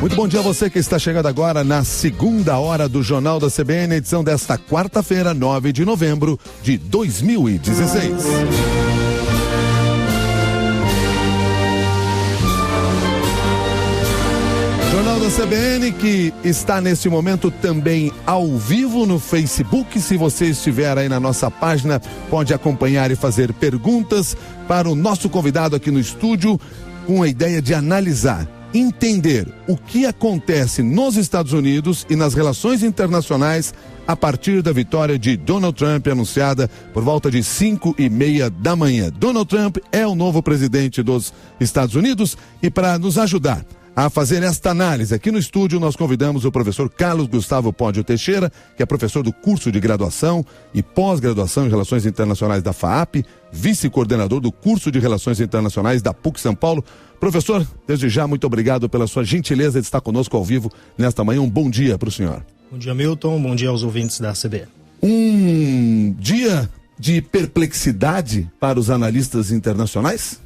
Muito bom dia a você que está chegando agora na segunda hora do Jornal da CBN, edição desta quarta-feira, 9 de novembro de 2016. Jornal da CBN que está nesse momento também ao vivo no Facebook. Se você estiver aí na nossa página, pode acompanhar e fazer perguntas para o nosso convidado aqui no estúdio, com a ideia de analisar, entender o que acontece nos Estados Unidos e nas relações internacionais a partir da vitória de Donald Trump, anunciada por volta de 5:30 da manhã. Donald Trump é o novo presidente dos Estados Unidos e para nos ajudar a fazer esta análise aqui no estúdio, nós convidamos o professor Carlos Gustavo Pódio Teixeira, que é professor do curso de graduação e pós-graduação em Relações Internacionais da FAAP, vice-coordenador do curso de Relações Internacionais da PUC São Paulo. Professor, desde já, muito obrigado pela sua gentileza de estar conosco ao vivo nesta manhã. Um bom dia para o senhor. Bom dia, Milton. Bom dia aos ouvintes da CBN. Um dia de perplexidade para os analistas internacionais?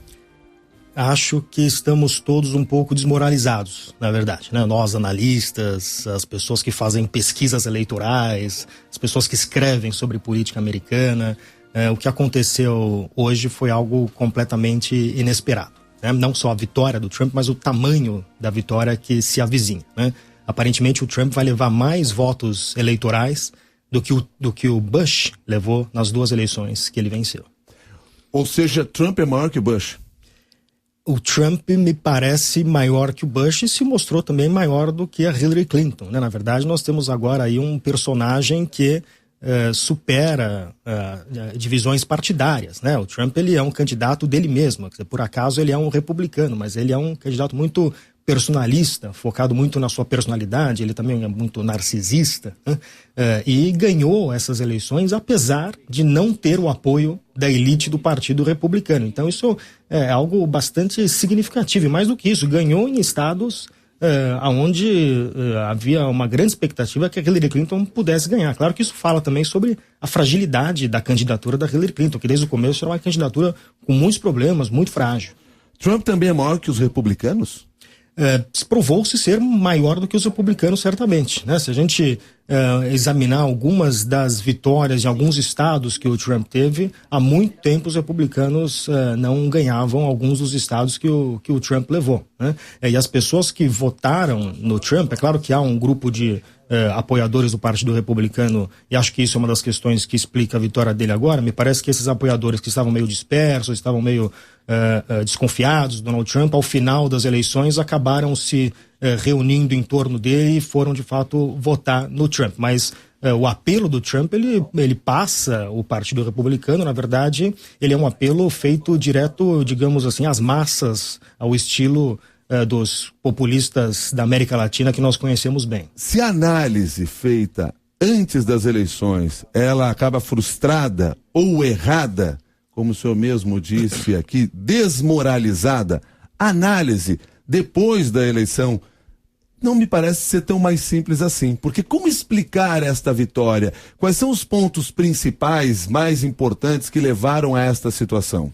Acho que estamos todos um pouco desmoralizados, na verdade, né? Nós, analistas, as pessoas que fazem pesquisas eleitorais, as pessoas que escrevem sobre política americana. O que aconteceu hoje foi algo completamente inesperado, né? Não só a vitória do Trump, mas o tamanho da vitória que se avizinha, né? Aparentemente o Trump vai levar mais votos eleitorais do que o Bush levou nas duas eleições que ele venceu. Ou seja, Trump é maior que Bush? O Trump me parece maior que o Bush e se mostrou também maior do que a Hillary Clinton, né? Na verdade, nós temos agora aí um personagem que supera divisões partidárias, né? O Trump, ele é um candidato dele mesmo, quer dizer, por acaso ele é um republicano, mas ele é um candidato muito personalista, focado muito na sua personalidade, ele também é muito narcisista, né? E ganhou essas eleições apesar de não ter o apoio da elite do Partido Republicano. Então isso é algo bastante significativo, e mais do que isso, ganhou em estados onde havia uma grande expectativa que a Hillary Clinton pudesse ganhar. Claro que isso fala também sobre a fragilidade da candidatura da Hillary Clinton, que desde o começo era uma candidatura com muitos problemas, muito frágil. Trump também é maior que os republicanos? Provou-se ser maior do que os republicanos, certamente, né? Se a gente examinar algumas das vitórias em alguns estados que o Trump teve, há muito tempo os republicanos não ganhavam alguns dos estados que o Trump levou, né? E as pessoas que votaram no Trump, é claro que há um grupo de apoiadores do Partido Republicano, e acho que isso é uma das questões que explica a vitória dele agora. Me parece que esses apoiadores que estavam meio dispersos, estavam meio desconfiados do Donald Trump, ao final das eleições acabaram se reunindo em torno dele e foram de fato votar no Trump. Mas o apelo do Trump, ele passa o Partido Republicano. Na verdade, ele é um apelo feito direto, digamos assim, às massas, ao estilo dos populistas da América Latina que nós conhecemos bem. Se a análise feita antes das eleições, ela acaba frustrada ou errada, como o senhor mesmo disse aqui, desmoralizada, a análise depois da eleição não me parece ser tão mais simples assim. Porque como explicar esta vitória? Quais são os pontos principais, mais importantes que levaram a esta situação?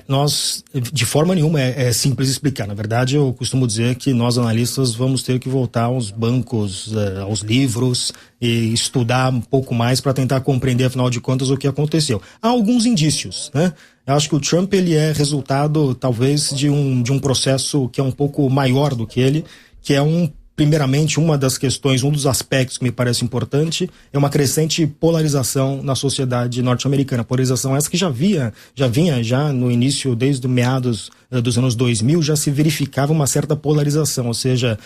Nós, de forma nenhuma, é simples explicar. Na verdade, eu costumo dizer que nós, analistas, vamos ter que voltar aos bancos, aos livros e estudar um pouco mais para tentar compreender, afinal de contas, o que aconteceu. Há alguns indícios, né? Eu acho que o Trump, ele é resultado, talvez, de um processo que é um pouco maior do que ele, que é primeiramente, uma das questões, um dos aspectos que me parece importante é uma crescente polarização na sociedade norte-americana. Polarização essa que já vinha no início, desde meados dos anos 2000, já se verificava uma certa polarização, ou seja,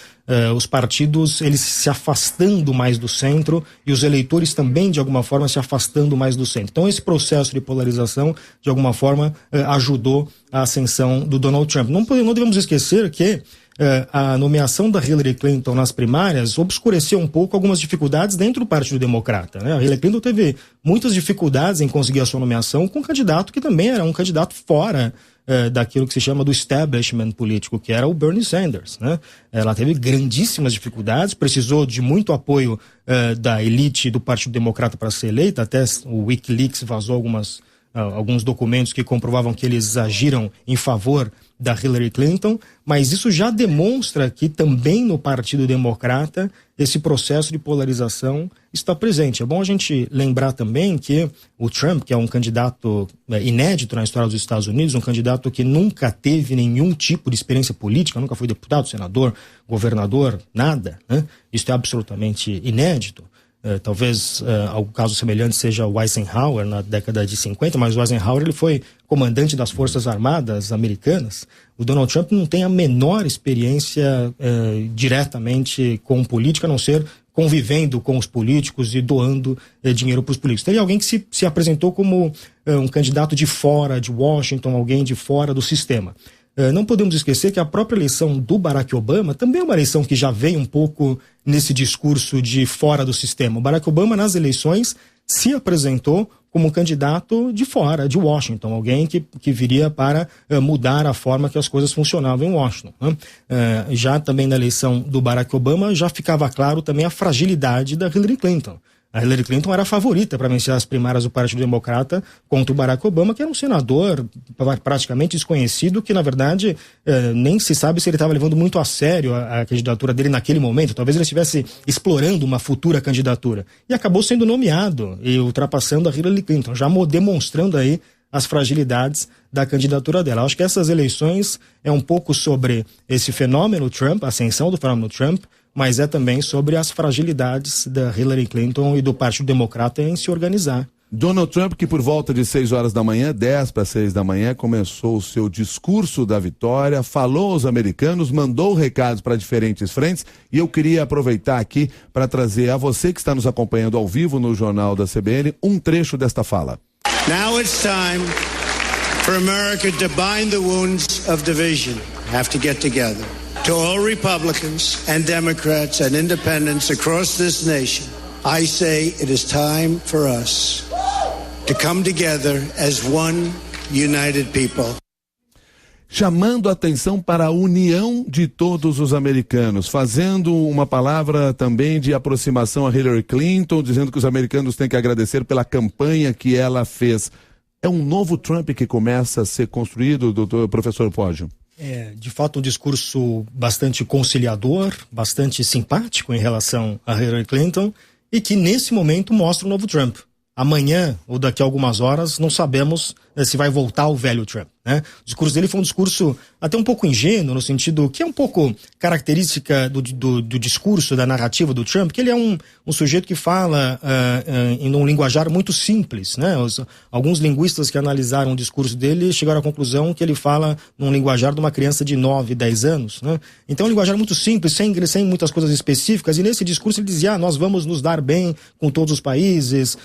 os partidos eles se afastando mais do centro e os eleitores também, de alguma forma, se afastando mais do centro. Então, esse processo de polarização, de alguma forma, ajudou a ascensão do Donald Trump. Não devemos esquecer que a nomeação da Hillary Clinton nas primárias obscureceu um pouco algumas dificuldades dentro do Partido Democrata, né? A Hillary Clinton teve muitas dificuldades em conseguir a sua nomeação com um candidato que também era um candidato fora daquilo que se chama do establishment político, que era o Bernie Sanders, né? Ela teve grandíssimas dificuldades, precisou de muito apoio da elite do Partido Democrata para ser eleita, até o WikiLeaks vazou algumas alguns documentos que comprovavam que eles agiram em favor da Hillary Clinton, mas isso já demonstra que também no Partido Democrata esse processo de polarização está presente. É bom a gente lembrar também que o Trump, que é um candidato inédito na história dos Estados Unidos, um candidato que nunca teve nenhum tipo de experiência política, nunca foi deputado, senador, governador, nada, né? Isso é absolutamente inédito. Talvez algum caso semelhante seja o Eisenhower na década de 50, mas o Eisenhower ele foi comandante das Forças Armadas americanas. O Donald Trump não tem a menor experiência diretamente com política, a não ser convivendo com os políticos e doando dinheiro para os políticos. Então, ele é alguém que se apresentou como um candidato de fora de Washington, alguém de fora do sistema. Não podemos esquecer que a própria eleição do Barack Obama também é uma eleição que já vem um pouco nesse discurso de fora do sistema. O Barack Obama, nas eleições, se apresentou como um candidato de fora, de Washington, alguém que viria para mudar a forma que as coisas funcionavam em Washington, né? Já também na eleição do Barack Obama, já ficava claro também a fragilidade da Hillary Clinton. A Hillary Clinton era a favorita para vencer as primárias do Partido Democrata contra o Barack Obama, que era um senador praticamente desconhecido, que na verdade nem se sabe se ele estava levando muito a sério a candidatura dele naquele momento. Talvez ele estivesse explorando uma futura candidatura. E acabou sendo nomeado e ultrapassando a Hillary Clinton, já demonstrando aí as fragilidades da candidatura dela. Acho que essas eleições é um pouco sobre esse fenômeno Trump, a ascensão do fenômeno Trump, mas é também sobre as fragilidades da Hillary Clinton e do Partido Democrata em se organizar. Donald Trump, que por volta de 6 horas da manhã, 10 para 6 da manhã, começou o seu discurso da vitória, falou aos americanos, mandou recados para diferentes frentes, e eu queria aproveitar aqui para trazer a você que está nos acompanhando ao vivo no Jornal da CBN um trecho desta fala. Now it's time for America to bind the wounds of division. Have to get together. To all Republicans and Democrats and independents across this nation, I say it is time for us to come together as one united people. Chamando a atenção para a união de todos os americanos, fazendo uma palavra também de aproximação a Hillary Clinton, dizendo que os americanos têm que agradecer pela campanha que ela fez. É um novo Trump que começa a ser construído, professor Poggio? É, de fato, um discurso bastante conciliador, bastante simpático em relação a Hillary Clinton e que, nesse momento, mostra o novo Trump. Amanhã, ou daqui a algumas horas, não sabemos se vai voltar o velho Trump, né? O discurso dele foi um discurso até um pouco ingênuo, no sentido que é um pouco característica do discurso, da narrativa do Trump, que ele é um sujeito que fala em um linguajar muito simples, né? Alguns linguistas que analisaram o discurso dele chegaram à conclusão que ele fala num linguajar de uma criança de 9, 10 anos, né? Então é um linguajar muito simples, sem muitas coisas específicas, e nesse discurso ele dizia, nós vamos nos dar bem com todos os países,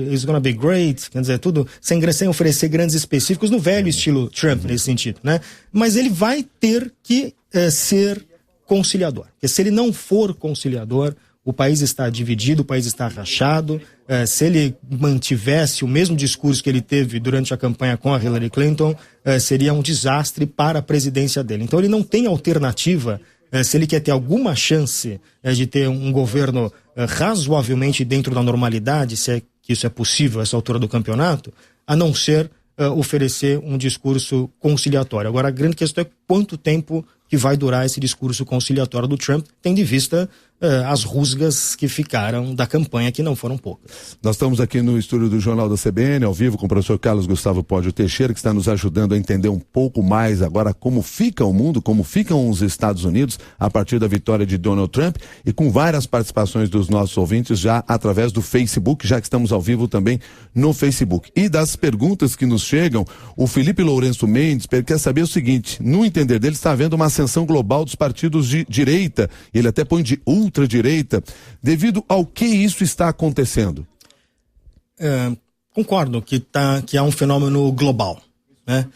it's gonna be great, quer dizer, tudo sem oferecer grandes específicos no velho estilo Trump, nesse sentido, né? Mas ele vai ter que ser conciliador. Porque se ele não for conciliador, o país está dividido, o país está rachado. Se ele mantivesse o mesmo discurso que ele teve durante a campanha com a Hillary Clinton, seria um desastre para a presidência dele. Então ele não tem alternativa, se ele quer ter alguma chance de ter um governo razoavelmente dentro da normalidade, se é que isso é possível a essa altura do campeonato, a não ser oferecer um discurso conciliatório. Agora, a grande questão é quanto tempo que vai durar esse discurso conciliatório do Trump, tendo em vista as rusgas que ficaram da campanha, que não foram poucas. Nós estamos aqui no estúdio do Jornal da CBN, ao vivo, com o professor Carlos Gustavo Poggio Teixeira, que está nos ajudando a entender um pouco mais agora como fica o mundo, como ficam os Estados Unidos a partir da vitória de Donald Trump, e com várias participações dos nossos ouvintes já através do Facebook, já que estamos ao vivo também no Facebook. E das perguntas que nos chegam, o Felipe Lourenço Mendes quer saber o seguinte: no entender dele, está havendo uma ascensão global dos partidos de direita, ele até põe de ultradireita, devido ao que isso está acontecendo? Concordo que há um fenômeno global, né?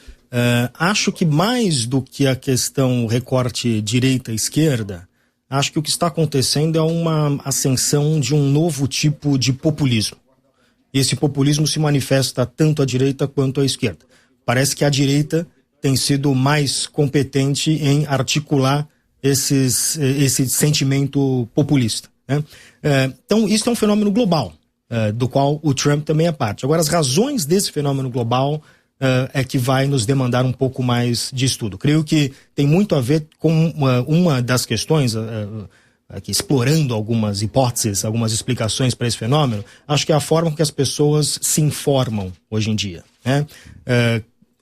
Acho que mais do que a questão recorte direita-esquerda, acho que o que está acontecendo é uma ascensão de um novo tipo de populismo. Esse populismo se manifesta tanto à direita quanto à esquerda. Parece que a direita tem sido mais competente em articular esse sentimento populista, né? Então, isso é um fenômeno global. do qual o Trump também é parte. Agora, as razões desse fenômeno global é que vai nos demandar um pouco mais de estudo. Creio que tem muito a ver com uma das questões, aqui explorando algumas hipóteses, algumas explicações para esse fenômeno, acho que é a forma com que as pessoas se informam hoje em dia, né?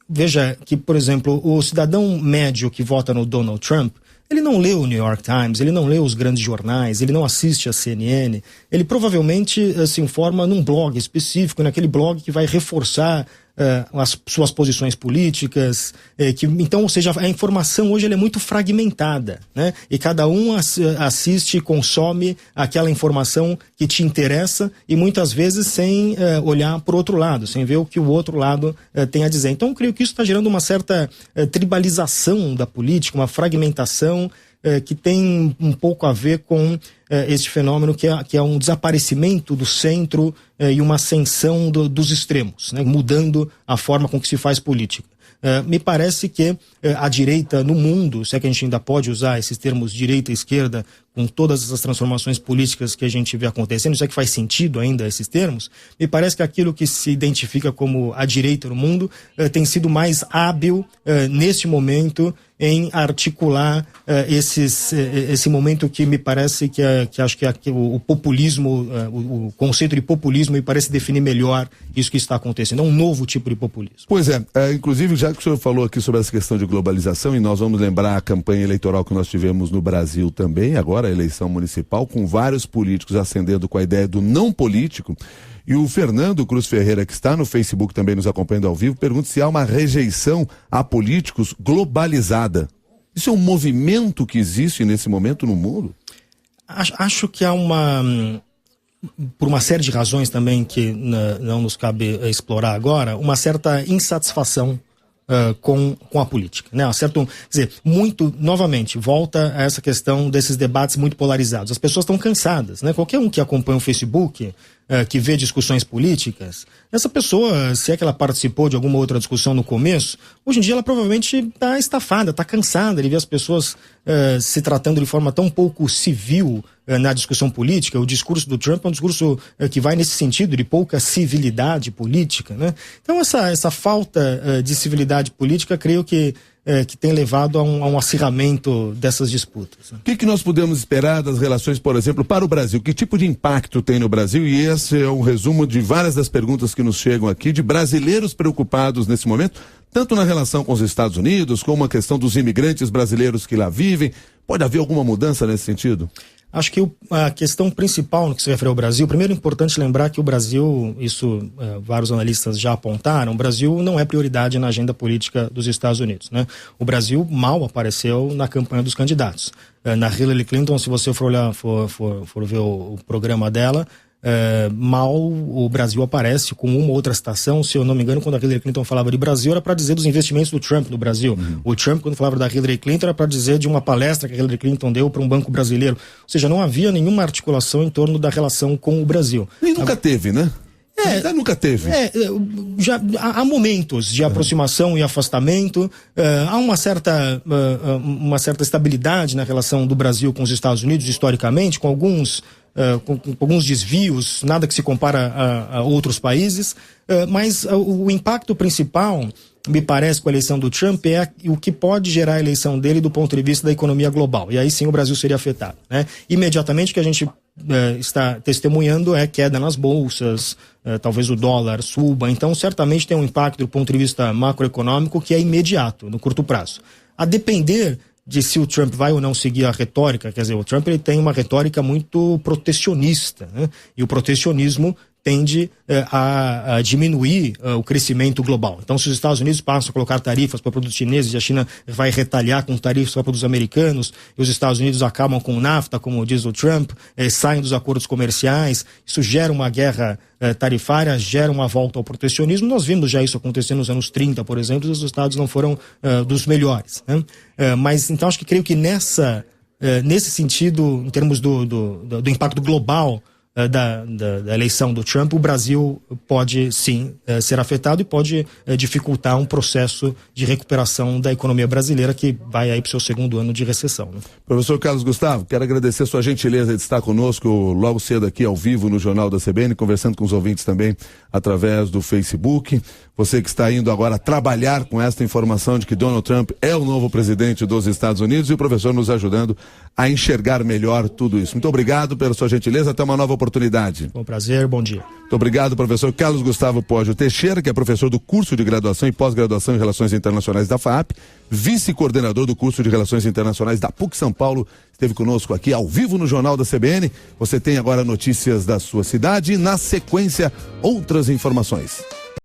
Veja que, por exemplo, o cidadão médio que vota no Donald Trump, ele não lê o New York Times, ele não lê os grandes jornais, ele não assiste a CNN, ele provavelmente se informa num blog específico, naquele blog que vai reforçar as suas posições políticas, então, ou seja, a informação hoje ela é muito fragmentada, né? E cada um assiste e consome aquela informação que te interessa e muitas vezes sem olhar para o outro lado, sem ver o que o outro lado tem a dizer. Então, eu creio que isso está gerando uma certa tribalização da política, uma fragmentação que tem um pouco a ver com este fenômeno que é um desaparecimento do centro e uma ascensão dos extremos, né? Mudando a forma com que se faz política. Me parece que a direita no mundo, se é que a gente ainda pode usar esses termos direita e esquerda, com todas essas transformações políticas que a gente vê acontecendo, se é que faz sentido ainda esses termos, me parece que aquilo que se identifica como a direita no mundo tem sido mais hábil neste momento em articular esse momento que me parece que acho que o populismo, o conceito de populismo me parece definir melhor isso que está acontecendo, é um novo tipo de populismo. Pois inclusive já que o senhor falou aqui sobre essa questão de globalização, e nós vamos lembrar a campanha eleitoral que nós tivemos no Brasil também, agora a eleição municipal, com vários políticos ascendendo com a ideia do não político, e o Fernando Cruz Ferreira, que está no Facebook também nos acompanhando ao vivo, pergunta se há uma rejeição a políticos globalizada. Isso é um movimento que existe nesse momento no mundo? Acho que há por uma série de razões também que não nos cabe explorar agora, uma certa insatisfação com a política, né? Quer dizer, novamente, volta a essa questão desses debates muito polarizados. As pessoas estão cansadas, né? Qualquer um que acompanha o Facebook, que vê discussões políticas, essa pessoa, se é que ela participou de alguma outra discussão no começo, hoje em dia ela provavelmente está estafada, está cansada de ver as pessoas se tratando de forma tão pouco civil na discussão política. O discurso do Trump é um discurso que vai nesse sentido, de pouca civilidade política, né? Então essa falta de civilidade política, creio que tem levado a um acirramento dessas disputas. O que nós podemos esperar das relações, por exemplo, para o Brasil? Que tipo de impacto tem no Brasil? E esse é um resumo de várias das perguntas que nos chegam aqui, de brasileiros preocupados nesse momento, tanto na relação com os Estados Unidos, como a questão dos imigrantes brasileiros que lá vivem. Pode haver alguma mudança nesse sentido? Acho que a questão principal no que se refere ao Brasil, primeiro é importante lembrar que o Brasil, isso vários analistas já apontaram, o Brasil não é prioridade na agenda política dos Estados Unidos, né? O Brasil mal apareceu na campanha dos candidatos. Na Hillary Clinton, se você for olhar, for ver o programa dela, mal o Brasil aparece com uma outra citação. Se eu não me engano, quando a Hillary Clinton falava de Brasil, era para dizer dos investimentos do Trump no Brasil. O Trump, quando falava da Hillary Clinton, era para dizer de uma palestra que a Hillary Clinton deu para um banco brasileiro. Ou seja, não havia nenhuma articulação em torno da relação com o Brasil. E nunca teve, né? Nunca teve. Já há momentos de aproximação e afastamento, há uma certa estabilidade na relação do Brasil com os Estados Unidos, historicamente, com alguns desvios, nada que se compara a outros países, mas o impacto principal, me parece, com a eleição do Trump é o que pode gerar a eleição dele do ponto de vista da economia global, e aí sim o Brasil seria afetado, né? Imediatamente o que a gente está testemunhando é queda nas bolsas, talvez o dólar suba, então certamente tem um impacto do ponto de vista macroeconômico que é imediato, no curto prazo. A depender de se o Trump vai ou não seguir a retórica, quer dizer, o Trump ele tem uma retórica muito protecionista, né? E o protecionismo tende a diminuir o crescimento global. Então, se os Estados Unidos passam a colocar tarifas para produtos chineses e a China vai retalhar com tarifas para produtos americanos, e os Estados Unidos acabam com o NAFTA, como diz o Trump, saem dos acordos comerciais, isso gera uma guerra tarifária, gera uma volta ao protecionismo. Nós vimos já isso acontecer nos anos 30, por exemplo, e os Estados não foram dos melhores, né? Mas, então, creio que nesse sentido, em termos do impacto global da eleição do Trump, o Brasil pode sim ser afetado e pode dificultar um processo de recuperação da economia brasileira que vai aí para o seu segundo ano de recessão, né? Professor Carlos Gustavo, quero agradecer a sua gentileza de estar conosco logo cedo aqui ao vivo no Jornal da CBN, conversando com os ouvintes também através do Facebook. Você que está indo agora trabalhar com esta informação de que Donald Trump é o novo presidente dos Estados Unidos e o professor nos ajudando a enxergar melhor tudo isso. Muito obrigado pela sua gentileza, até uma nova oportunidade. Bom prazer, bom dia. Muito obrigado, professor Carlos Gustavo Poggio Teixeira, que é professor do curso de graduação e pós-graduação em Relações Internacionais da FAAP, vice-coordenador do curso de Relações Internacionais da PUC São Paulo, esteve conosco aqui ao vivo no Jornal da CBN. Você tem agora notícias da sua cidade e, na sequência, outras informações.